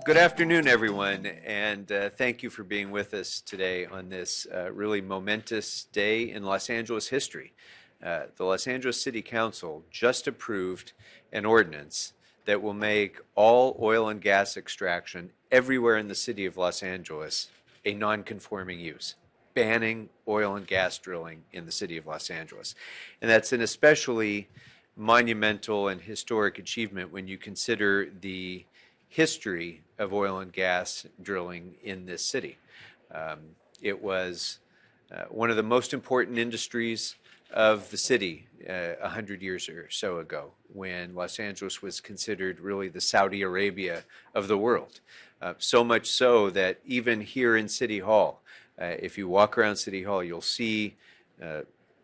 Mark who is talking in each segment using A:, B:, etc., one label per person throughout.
A: Good afternoon, everyone, and thank you for being with us today on this really momentous day in Los Angeles history. The Los Angeles City Council just approved an ordinance that will make all oil and gas extraction everywhere in the city of Los Angeles a non-conforming use, banning oil and gas drilling in the city of Los Angeles. And that's an especially monumental and historic achievement when you consider the history of oil and gas drilling in this city. It was one of the most important industries of the city 100 years or so ago, when Los Angeles was considered really the Saudi Arabia of the world. So much so that even here in City Hall, if you walk around City Hall, you'll see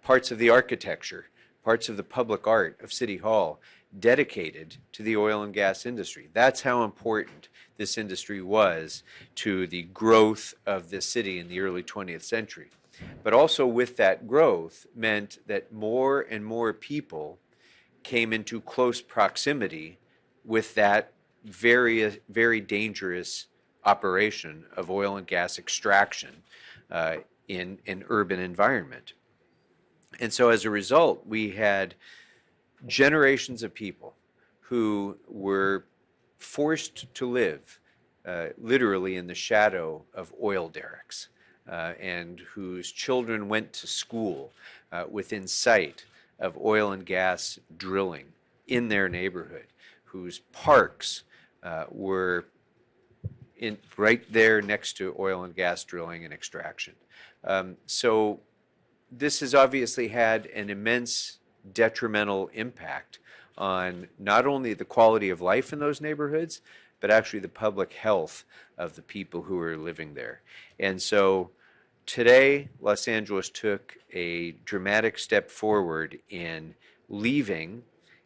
A: parts of the architecture, parts of the public art of City Hall dedicated to the oil and gas industry. That's how important this industry was to the growth of this city in the early 20th century. But also with that growth meant that more and more people came into close proximity with that very, very dangerous operation of oil and gas extraction in an urban environment. And so as a result, we had generations of people who were forced to live literally in the shadow of oil derricks, and whose children went to school within sight of oil and gas drilling in their neighborhood, whose parks were right there next to oil and gas drilling and extraction. So this has obviously had an immense detrimental impact on not only the quality of life in those neighborhoods, but actually the public health of the people who are living there. And so today, Los Angeles took a dramatic step forward in leaving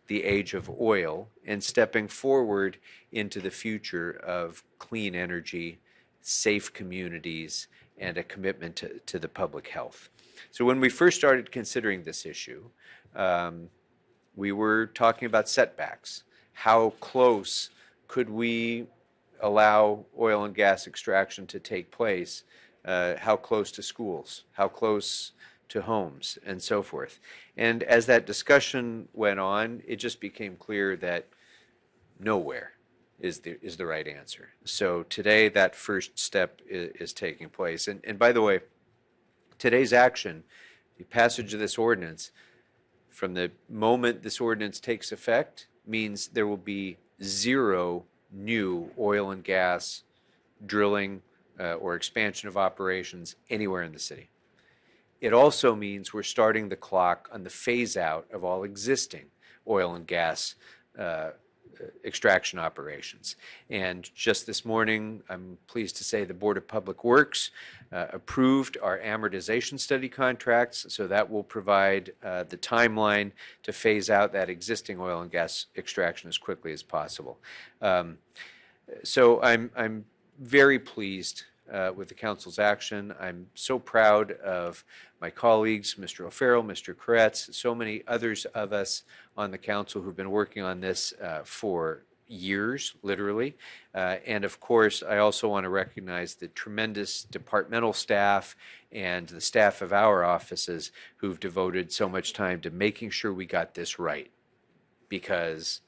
A: the age of oil and stepping forward into the future of clean energy, safe communities, and a commitment to the public health. So when we first started considering this issue, we were talking about setbacks. How close could we allow oil and gas extraction to take place? How close to schools? How close to homes? And so forth. And as that discussion went on, it just became clear that nowhere is the right answer. So today, that first step is taking place. And by the way, today's action, the passage of this ordinance, from the moment this ordinance takes effect, means there will be zero new oil and gas drilling or expansion of operations anywhere in the city. It also means we're starting the clock on the phase out of all existing oil and gas extraction operations. And just this morning, I'm pleased to say the Board of Public Works approved our amortization study contracts, so that will provide the timeline to phase out that existing oil and gas extraction as quickly as possible. So I'm very pleased with the Council's action. I'm so proud of my colleagues, Mr. O'Farrell, Mr. Koretz, so many others of us on the Council who've been working on this for years, literally. And of course, I also want to recognize the tremendous departmental staff and the staff of our offices who've devoted so much time to making sure we got this right. Because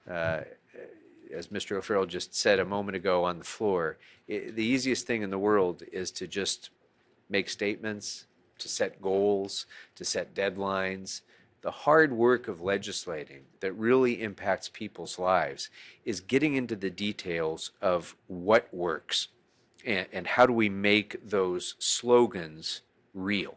A: as Mr. O'Farrell just said a moment ago on the floor, the easiest thing in the world is to just make statements, to set goals, to set deadlines. The hard work of legislating that really impacts people's lives is getting into the details of what works and how do we make those slogans real.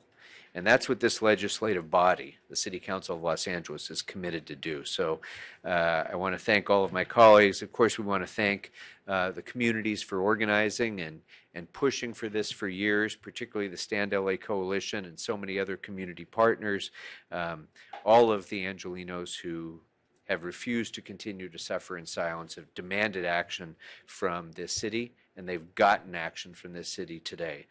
A: And that's what this legislative body, the City Council of Los Angeles, is committed to do. So I want to thank all of my colleagues. Of course, we want to thank the communities for organizing and pushing for this for years, particularly the Stand LA Coalition and so many other community partners, all of the Angelenos who have refused to continue to suffer in silence, have demanded action from this city, and they've gotten action from this city today.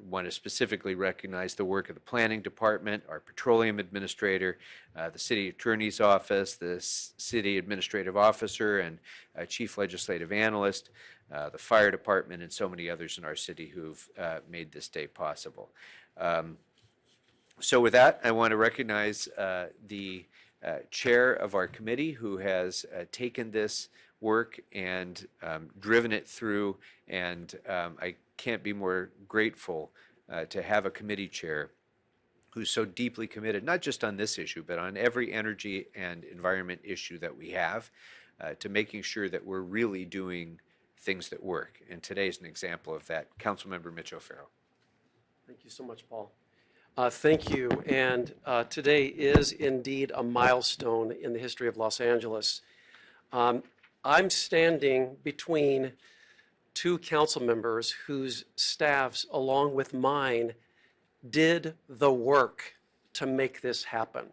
A: Want to specifically recognize the work of the Planning Department, our Petroleum Administrator, the City Attorney's Office, the City Administrative Officer and Chief Legislative Analyst, the Fire Department, and so many others in our city who've made this day possible. So with that, I want to recognize the chair of our committee who has taken this work and driven it through, and I can't be more grateful to have a committee chair who's so deeply committed, not just on this issue, but on every energy and environment issue that we have, to making sure that we're really doing things that work. And today is an example of that. Councilmember Mitch O'Farrell.
B: Thank you so much, Paul. Thank you. And today is indeed a milestone in the history of Los Angeles. I'm standing between two council members whose staffs, along with mine, did the work to make this happen.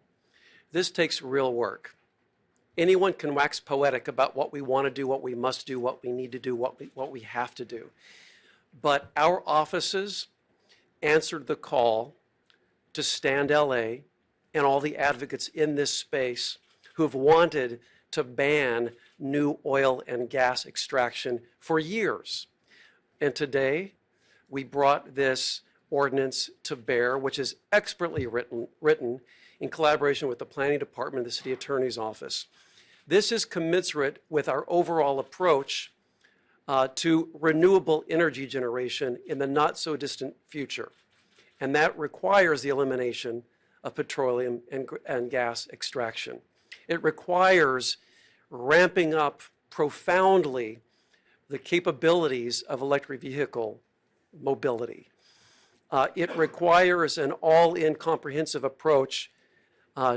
B: This takes real work. Anyone can wax poetic about what we want to do, what we must do, what we need to do, what we have to do. But our offices answered the call to Stand LA and all the advocates in this space who have wanted to ban new oil and gas extraction for years. And today, we brought this ordinance to bear, which is expertly written in collaboration with the Planning Department, the City Attorney's Office. This is commensurate with our overall approach to renewable energy generation in the not-so-distant future. And that requires the elimination of petroleum and gas extraction. It requires ramping up profoundly the capabilities of electric vehicle mobility. It requires an all-in comprehensive approach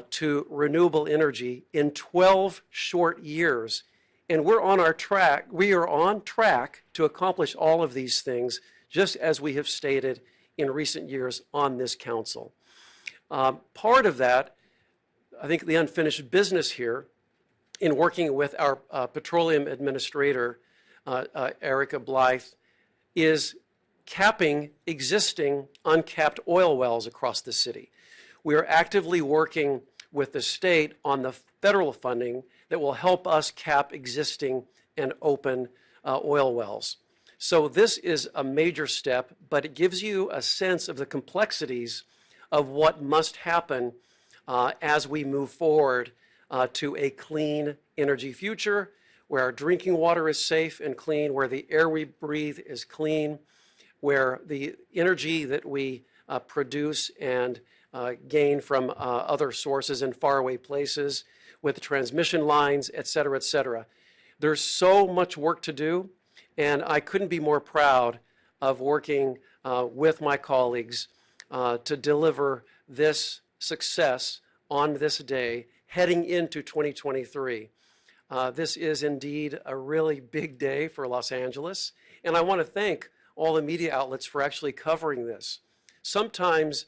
B: to renewable energy in 12 short years. And we are on track to accomplish all of these things, just as we have stated in recent years on this council. Part of that, I think the unfinished business here, in working with our Petroleum Administrator, Erica Blythe, is capping existing uncapped oil wells across the city. We are actively working with the state on the federal funding that will help us cap existing and open oil wells. So this is a major step, but it gives you a sense of the complexities of what must happen as we move forward to a clean energy future, where our drinking water is safe and clean, where the air we breathe is clean, where the energy that we produce and gain from other sources in faraway places, with the transmission lines, et cetera, et cetera. There's so much work to do, and I couldn't be more proud of working with my colleagues to deliver this success on this day, heading into 2023. This is indeed a really big day for Los Angeles, and I want to thank all the media outlets for actually covering this. Sometimes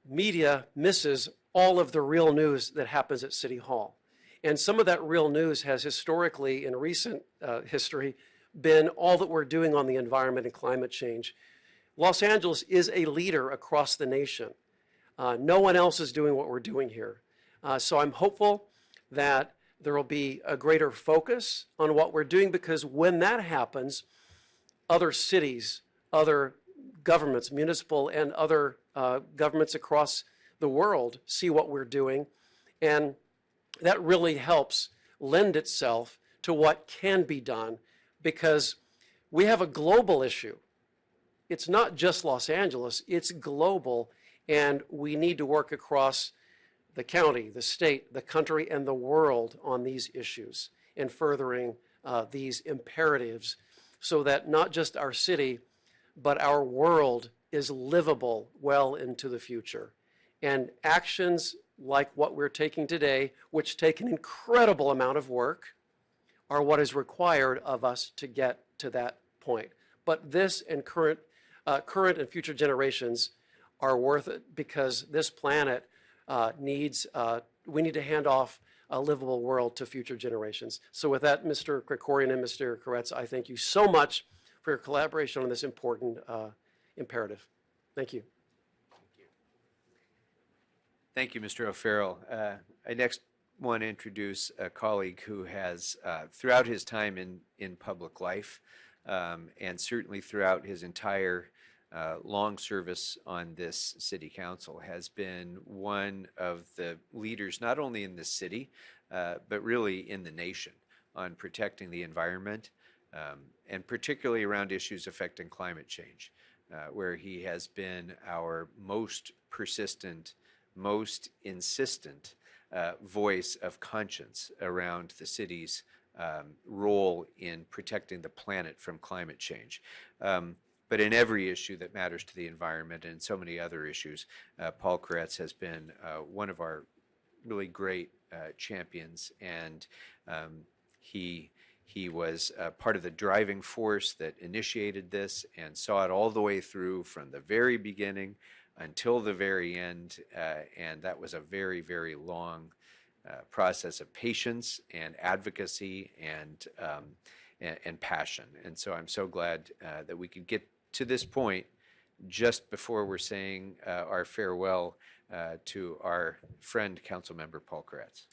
B: media misses all of the real news that happens at City Hall. And some of that real news has historically, in recent history, been all that we're doing on the environment and climate change. Los Angeles is a leader across the nation. No one else is doing what we're doing here. So I'm hopeful that there will be a greater focus on what we're doing, because when that happens, other cities, other governments, municipal and other governments across the world see what we're doing, and that really helps lend itself to what can be done, because we have a global issue. It's not just Los Angeles, it's global, and we need to work across the county, the state, the country, and the world on these issues and furthering these imperatives, so that not just our city, but our world is livable well into the future. And actions like what we're taking today, which take an incredible amount of work, are what is required of us to get to that point. But this and current and future generations are worth it, because this planet we need to hand off a livable world to future generations. So with that, Mr. Krekorian and Mr. Koretz, I thank you so much for your collaboration on this important imperative. Thank you.
A: Thank you, Mr. O'Farrell. I next want to introduce a colleague who has, throughout his time in public life, and certainly throughout his entire long service on this city council, has been one of the leaders not only in the city, but really in the nation on protecting the environment, and particularly around issues affecting climate change, where he has been our most persistent, most insistent voice of conscience around the city's role in protecting the planet from climate change. But in every issue that matters to the environment and so many other issues, Paul Koretz has been one of our really great champions, and he was part of the driving force that initiated this and saw it all the way through from the very beginning until the very end, and that was a very, very long process of patience and advocacy and passion. And so I'm so glad that we could get to this point just before we're saying our farewell to our friend, Councilmember Paul Koretz.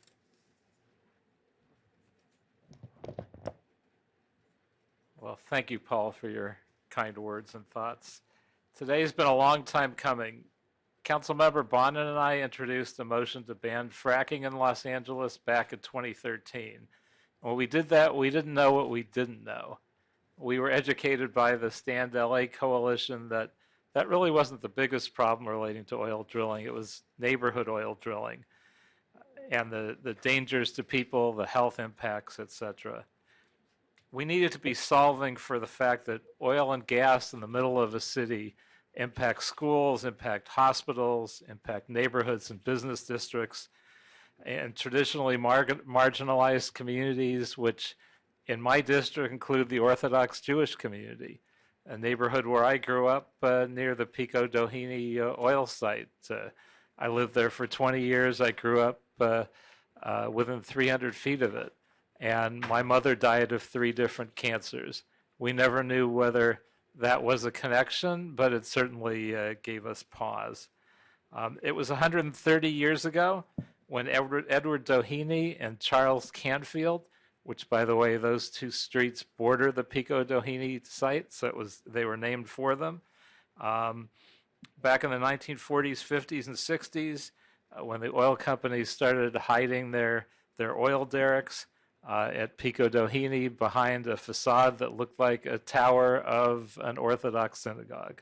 C: Well, thank you, Paul, for your kind words and thoughts. Today's been a long time coming. Councilmember Bonin and I introduced a motion to ban fracking in Los Angeles back in 2013. When we did that, we didn't know what we didn't know. We were educated by the Stand LA coalition that really wasn't the biggest problem relating to oil drilling. It was neighborhood oil drilling and the dangers to people, the health impacts, etc. We needed to be solving for the fact that oil and gas in the middle of a city impact schools, impact hospitals, impact neighborhoods and business districts, and traditionally marginalized communities, which in my district include the Orthodox Jewish community, a neighborhood where I grew up near the Pico Doheny oil site. I lived there for 20 years. I grew up within 300 feet of it. And my mother died of 3 different cancers. We never knew whether that was a connection, but it certainly gave us pause. It was 130 years ago when Edward Doheny and Charles Canfield, which, by the way, those 2 streets border the Pico Doheny site, so they were named for them. Back in the 1940s, 50s, and 60s, when the oil companies started hiding their oil derricks, at Pico Doheny behind a facade that looked like a tower of an Orthodox synagogue.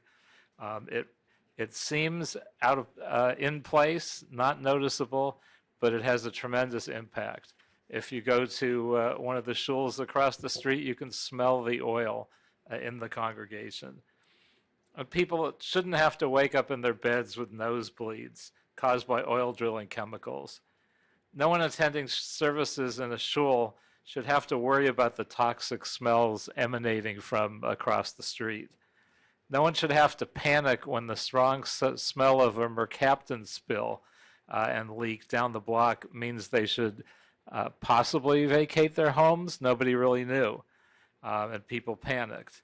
C: It seems out of in place, not noticeable, but it has a tremendous impact. If you go to one of the shuls across the street, you can smell the oil in the congregation. People shouldn't have to wake up in their beds with nosebleeds caused by oil drilling chemicals. No one attending services in a shul should have to worry about the toxic smells emanating from across the street. No one should have to panic when the strong smell of a mercaptan spill and leak down the block means they should possibly vacate their homes. Nobody really knew, and people panicked.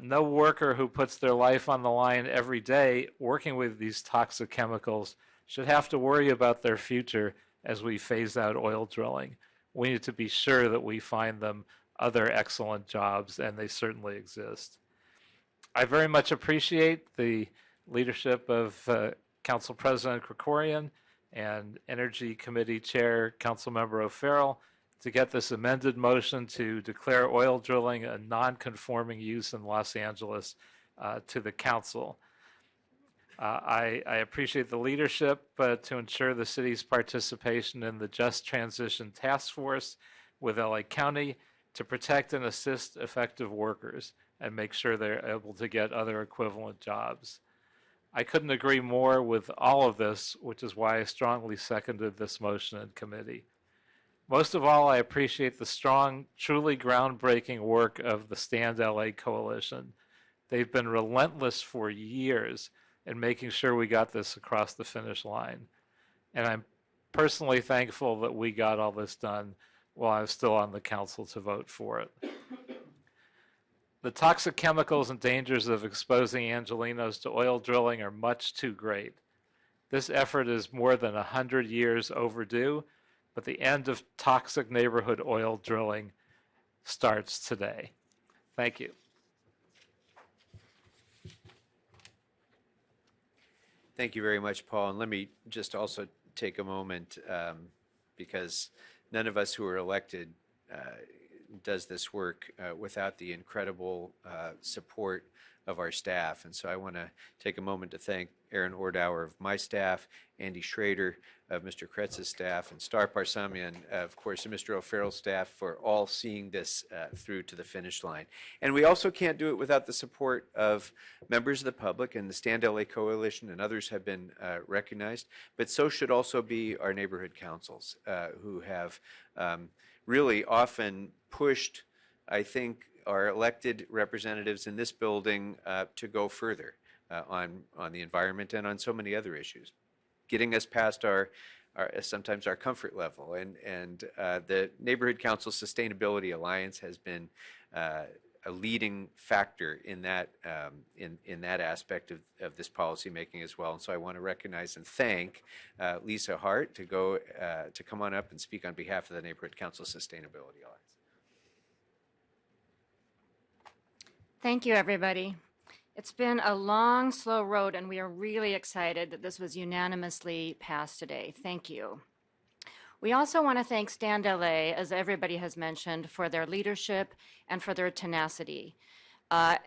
C: No worker who puts their life on the line every day working with these toxic chemicals should have to worry about their future as we phase out oil drilling. We need to be sure that we find them other excellent jobs, and they certainly exist. I very much appreciate the leadership of Council President Krekorian and Energy Committee Chair Councilmember O'Farrell to get this amended motion to declare oil drilling a non-conforming use in Los Angeles to the council. I appreciate the leadership to ensure the city's participation in the Just Transition Task Force with LA County to protect and assist affected workers and make sure they're able to get other equivalent jobs. I couldn't agree more with all of this, which is why I strongly seconded this motion in committee. Most of all, I appreciate the strong, truly groundbreaking work of the Stand LA Coalition. They've been relentless for years in making sure we got this across the finish line. And I'm personally thankful that we got all this done while I was still on the council to vote for it. The toxic chemicals and dangers of exposing Angelenos to oil drilling are much too great. This effort is more than 100 years overdue, but the end of toxic neighborhood oil drilling starts today. Thank you.
A: Thank you very much, Paul. And let me just also take a moment because none of us who are elected does this work without the incredible support of our staff. And so I want to take a moment to thank Aaron Ordauer of my staff, Andy Schrader of Mr. Koretz's staff, and Star Parsamian, of course, and Mr. O'Farrell's staff for all seeing this through to the finish line. And we also can't do it without the support of members of the public, and the Stand LA Coalition and others have been recognized, but so should also be our neighborhood councils who have really often pushed, I think, our elected representatives in this building to go further on the environment and on so many other issues, getting us past our sometimes our comfort level. And the Neighborhood Council Sustainability Alliance has been a leading factor in that in that aspect of this policy making as well. And so I want to recognize and thank Lisa Hart to come on up and speak on behalf of the Neighborhood Council Sustainability Alliance.
D: Thank you, everybody. It's been a long, slow road, and we are really excited that this was unanimously passed today. Thank you. We also want to thank Stand LA, as everybody has mentioned, for their leadership and for their tenacity. And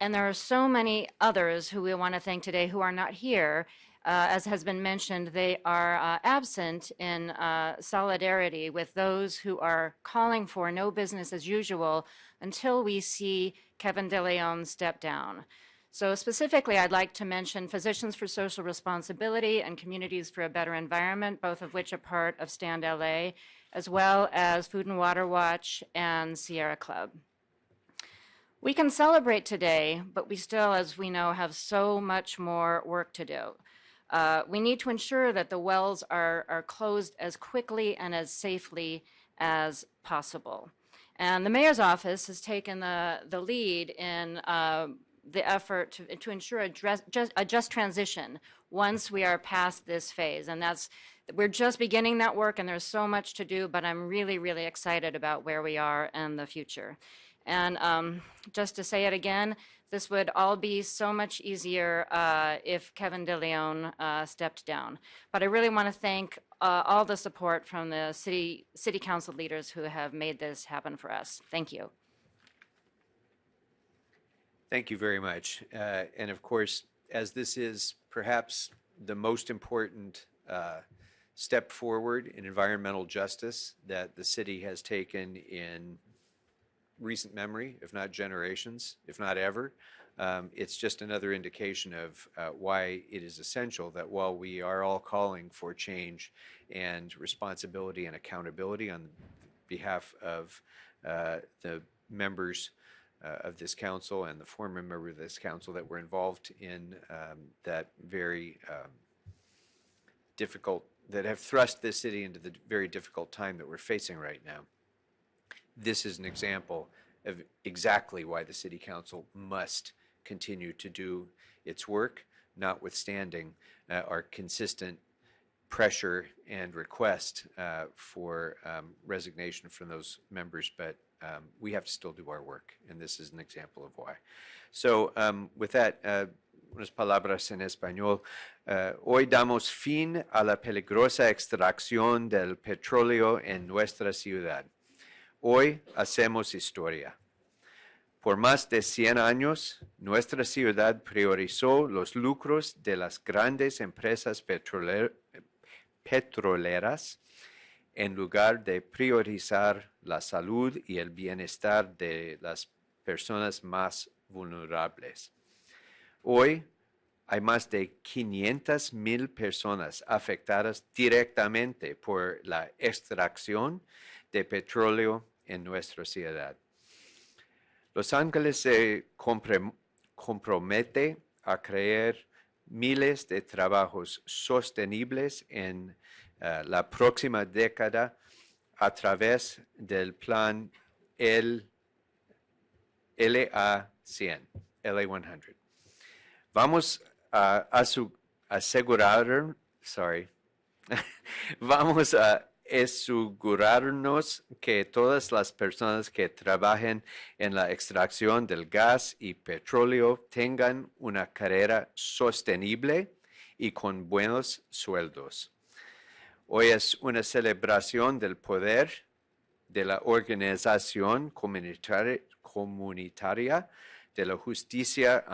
D: there are so many others who we want to thank today who are not here. As has been mentioned, they are absent in solidarity with those who are calling for no business as usual until we see Kevin De Leon step down. So specifically, I'd like to mention Physicians for Social Responsibility and Communities for a Better Environment, both of which are part of Stand LA, as well as Food and Water Watch and Sierra Club. We can celebrate today, but we still, as we know, have so much more work to do. We need to ensure that the wells are closed as quickly and as safely as possible. And the mayor's office has taken the lead in the effort to ensure a just transition once we are past this phase. And we're just beginning that work, and there's so much to do, but I'm really, really excited about where we are and the future. And just to say it again, this would all be so much easier if Kevin De Leon stepped down. But I really want to thank all the support from the city council leaders who have made this happen for us. Thank you.
A: Thank you very much. And of course, as this is perhaps the most important step forward in environmental justice that the city has taken in recent memory, if not generations, if not ever, it's just another indication of why it is essential that while we are all calling for change and responsibility and accountability on behalf of the members of this council and the former member of this council that were involved in that very difficult, that have thrust this city into the very difficult time that we're facing right now. This is an example of exactly why the City Council must continue to do its work, notwithstanding our consistent pressure and request for resignation from those members, but we have to still do our work, and this is an example of why. So with that, unas palabras en español. Hoy damos fin a la peligrosa extracción del petróleo en nuestra ciudad. Hoy hacemos historia. Por más de 100 años, nuestra ciudad priorizó los lucros de las grandes empresas petroleras en lugar de priorizar la salud y el bienestar de las personas más vulnerables. Hoy hay más de 500,000 personas afectadas directamente por la extracción de petróleo en nuestra ciudad. Los Ángeles se compromete a crear miles de trabajos sostenibles en la próxima década a través del plan LA100. Vamos a asegurar, vamos a asegurarnos que todas las personas que trabajen en la extracción del gas y petróleo tengan una carrera sostenible y con buenos sueldos. Hoy es una celebración del poder de la organización comunitaria de la justicia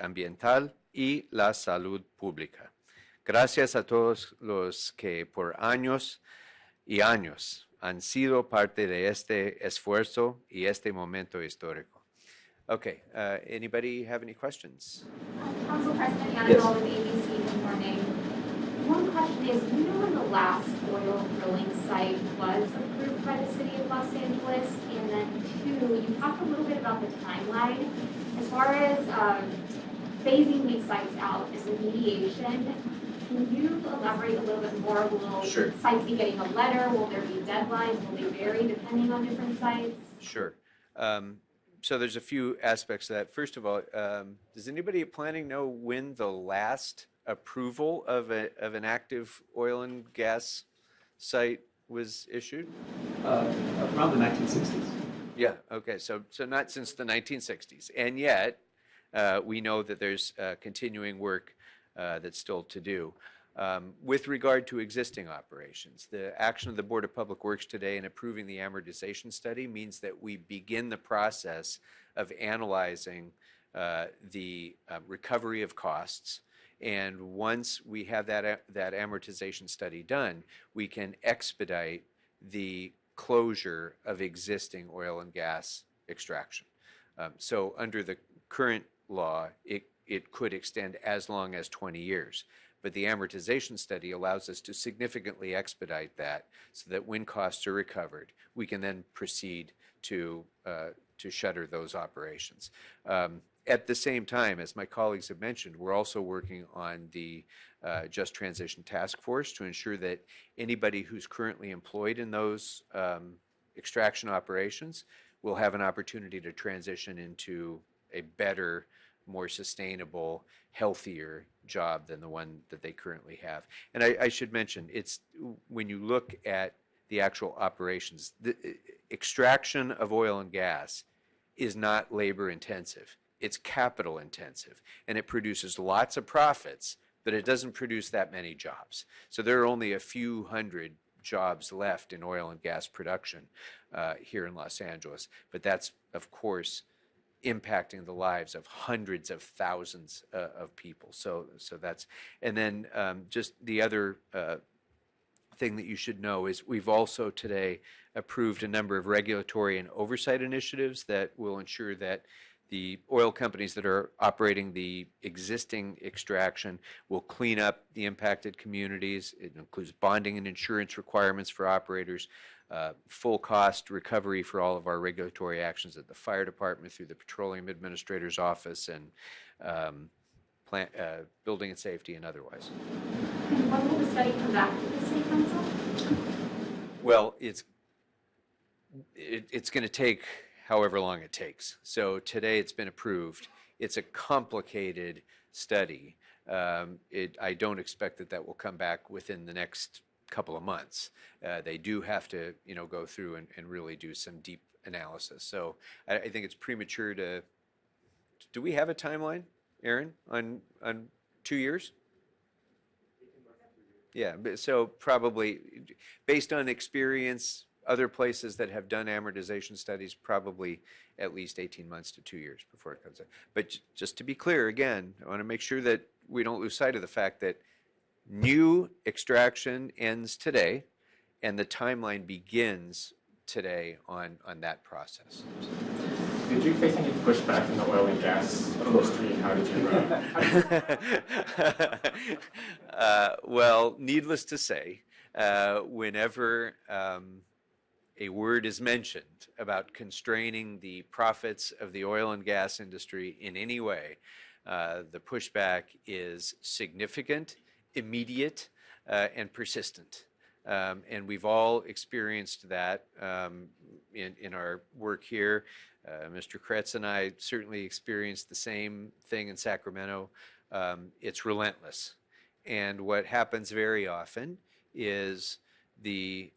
A: ambiental y la salud pública. Gracias a todos los que por años y años han sido parte de este esfuerzo y este momento histórico. Okay, anybody have any questions?
E: Council President Annabelle with ABC, good morning. One question is, do you know when the last oil drilling site was approved by the city of Los Angeles? And then two, you talked a little bit about the timeline. As far as phasing these sites out as remediation, can you elaborate a little bit more? Will sites be getting a letter? Will there be deadlines? Will they vary depending on different sites?
A: Sure. So there's a few aspects to that. First of all, does anybody at planning know when the last approval of an active oil and gas site was issued?
F: Around the 1960s.
A: Yeah, okay, so not since the 1960s. And yet, we know that there's continuing work that's still to do. With regard to existing operations, the action of the Board of Public Works today in approving the amortization study means that we begin the process of analyzing the recovery of costs. And once we have that amortization study done, we can expedite the closure of existing oil and gas extraction. So under the current law, it could extend as long as 20 years. But the amortization study allows us to significantly expedite that so that when costs are recovered, we can then proceed to shutter those operations. At the same time, as my colleagues have mentioned, we're also working on the Just Transition Task Force to ensure that anybody who's currently employed in those extraction operations will have an opportunity to transition into a better, more sustainable, healthier job than the one that they currently have. And I should mention, it's when you look at the actual operations, the extraction of oil and gas is not labor intensive. It's capital intensive, and it produces lots of profits, but it doesn't produce that many jobs. So there are only a few hundred jobs left in oil and gas production here in Los Angeles, but that's, of course, impacting the lives of hundreds of thousands of people. So that's, and then just the other thing that you should know is we've also today approved a number of regulatory and oversight initiatives that will ensure that the oil companies that are operating the existing extraction will clean up the impacted communities. It includes bonding and insurance requirements for operators, full cost recovery for all of our regulatory actions at the fire department through the Petroleum Administrator's Office and building and safety and otherwise.
E: And when will the study come back to the City Council?
A: Well, it's going to take however long it takes. So today it's been approved. It's a complicated study. I don't expect that will come back within the next couple of months. They do have to, go through and really do some deep analysis. So I think it's premature to. Do we have a timeline, Aaron, on 2 years? Yeah. So probably, based on experience, other places that have done amortization studies, probably at least 18 months to 2 years before it comes out. But just to be clear, again, I want to make sure that we don't lose sight of the fact that new extraction ends today, and the timeline begins today on that process.
F: Did you face any pushback from the oil and gas industry? How did you
A: well, needless to say, whenever a word is mentioned about constraining the profits of the oil and gas industry in any way, the pushback is significant, immediate, and persistent. And we've all experienced that in our work here. Mr. Koretz and I certainly experienced the same thing in Sacramento. It's relentless. And what happens very often is the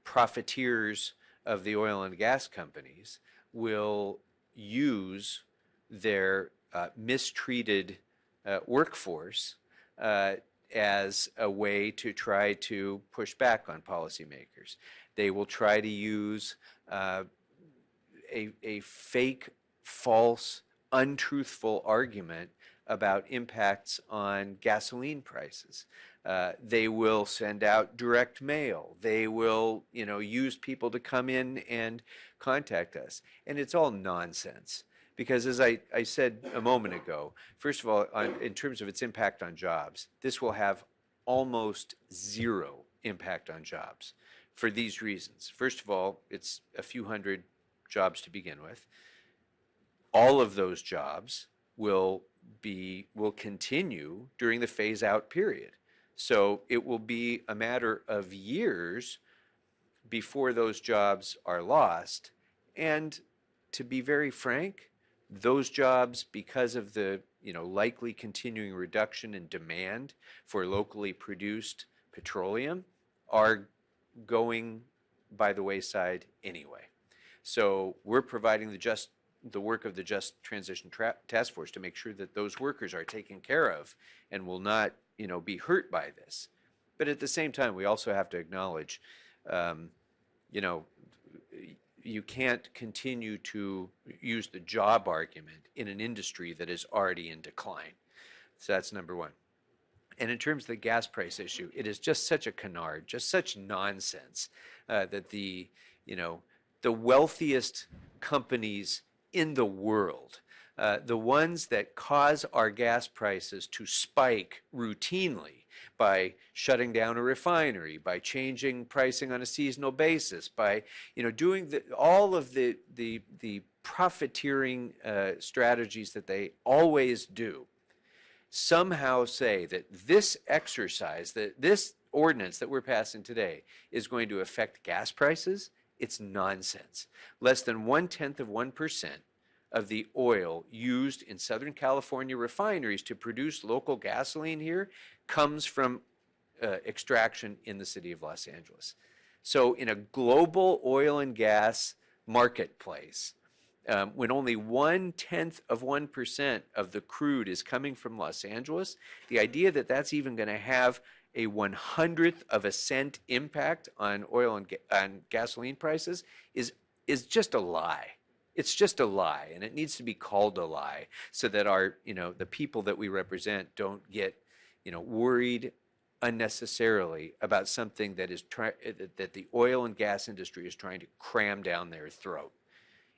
A: profiteers of the oil and gas companies will use their mistreated workforce as a way to try to push back on policymakers. They will try to use a fake, false, untruthful argument about impacts on gasoline prices. They will send out direct mail. They will, use people to come in and contact us. And it's all nonsense. Because as I said a moment ago, first of all, in terms of its impact on jobs, this will have almost zero impact on jobs for these reasons. First of all, it's a few hundred jobs to begin with. All of those jobs will continue during the phase-out period. So it will be a matter of years before those jobs are lost. And to be very frank, those jobs, because of the likely continuing reduction in demand for locally produced petroleum, are going by the wayside anyway. So we're providing the work of the Just Transition Task Force to make sure that those workers are taken care of and will not be hurt by this. But at the same time, we also have to acknowledge, you can't continue to use the job argument in an industry that is already in decline. So that's number one. And in terms of the gas price issue, it is just such a canard, just such nonsense that the wealthiest companies in the world, the ones that cause our gas prices to spike routinely by shutting down a refinery, by changing pricing on a seasonal basis, by doing all of the profiteering strategies that they always do, somehow say that this exercise, that this ordinance that we're passing today is going to affect gas prices. It's nonsense. Less than 0.1% of the oil used in Southern California refineries to produce local gasoline here comes from extraction in the city of Los Angeles. So in a global oil and gas marketplace, when only 0.1% of the crude is coming from Los Angeles, the idea that that's even going to have a 1/100th of a cent impact on oil and on gasoline prices is just a lie. It's just a lie, and it needs to be called a lie so that our, the people that we represent don't get, worried unnecessarily about something that that the oil and gas industry is trying to cram down their throat.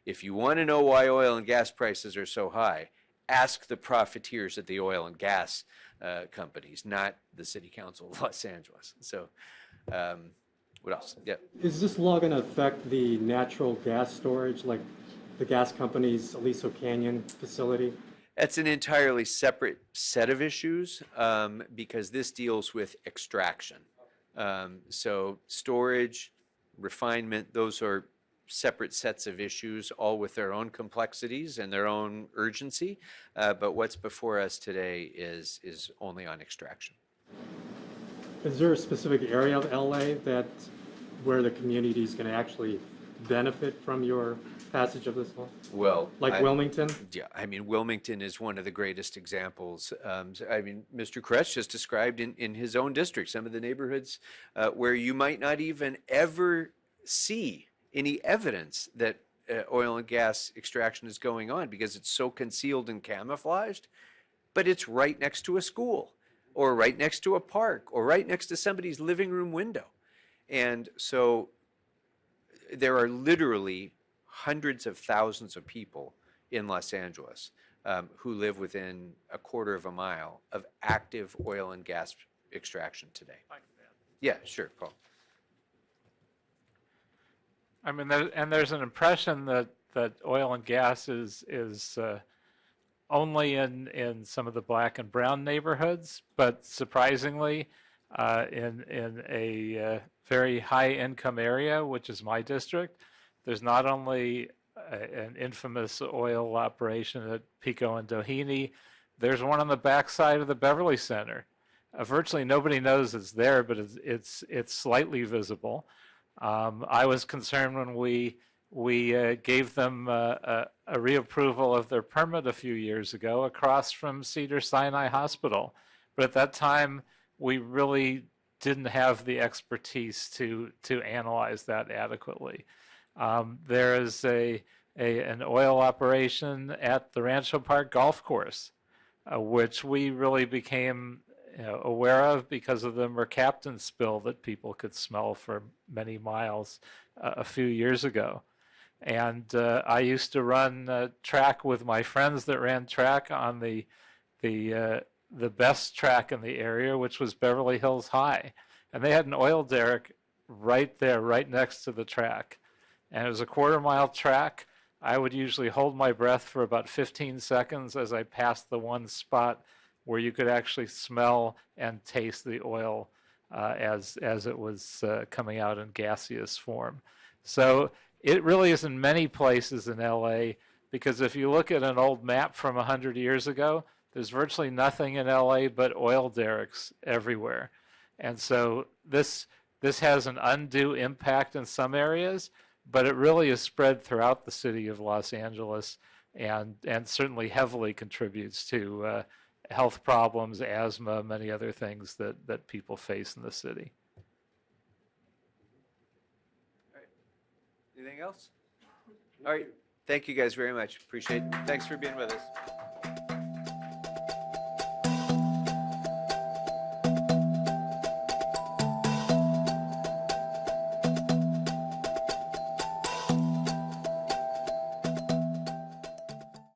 A: If you want to know why oil and gas prices are so high, ask the profiteers at the oil and gas companies, not the City Council of Los Angeles. So, what else? Yeah.
G: Is this law going to affect the natural gas storage, like the gas company's Aliso Canyon facility?
A: That's an entirely separate set of issues because this deals with extraction. So storage, refinement, those are separate sets of issues, all with their own complexities and their own urgency. But what's before us today is only on extraction.
G: Is there a specific area of LA where the community is going to actually benefit from your passage of this law?
A: Well,
G: like Wilmington?
A: Yeah, Wilmington is one of the greatest examples. Mr. Koretz just described in his own district some of the neighborhoods where you might not even ever see any evidence that oil and gas extraction is going on because it's so concealed and camouflaged, but it's right next to a school or right next to a park or right next to somebody's living room window. And so there are literally hundreds of thousands of people in Los Angeles who live within a quarter of a mile of active oil and gas extraction today. Yeah, sure, Paul.
C: I mean, there's an impression that oil and gas is only in some of the black and brown neighborhoods, but surprisingly, in a very high income area, which is my district. There's not only an infamous oil operation at Pico and Doheny, there's one on the backside of the Beverly Center. Virtually nobody knows it's there, but it's slightly visible. I was concerned when we gave them a reapproval of their permit a few years ago across from Cedars-Sinai Hospital. But at that time, we really didn't have the expertise to analyze that adequately. There is an oil operation at the Rancho Park Golf Course, which we really became aware of because of the mercaptan spill that people could smell for many miles a few years ago. And I used to run track with my friends that ran track on the best track in the area, which was Beverly Hills High. And they had an oil derrick right there, right next to the track. And it was a quarter-mile track. I would usually hold my breath for about 15 seconds as I passed the one spot where you could actually smell and taste the oil as it was coming out in gaseous form. So it really is in many places in LA, because if you look at an old map from 100 years ago, there's virtually nothing in LA but oil derricks everywhere. And so this has an undue impact in some areas, but it really is spread throughout the city of Los Angeles, and certainly heavily contributes to health problems, asthma, many other things that people face in the city.
A: All right. Anything else? All right. Thank you guys very much. Appreciate it. Thanks for being with us.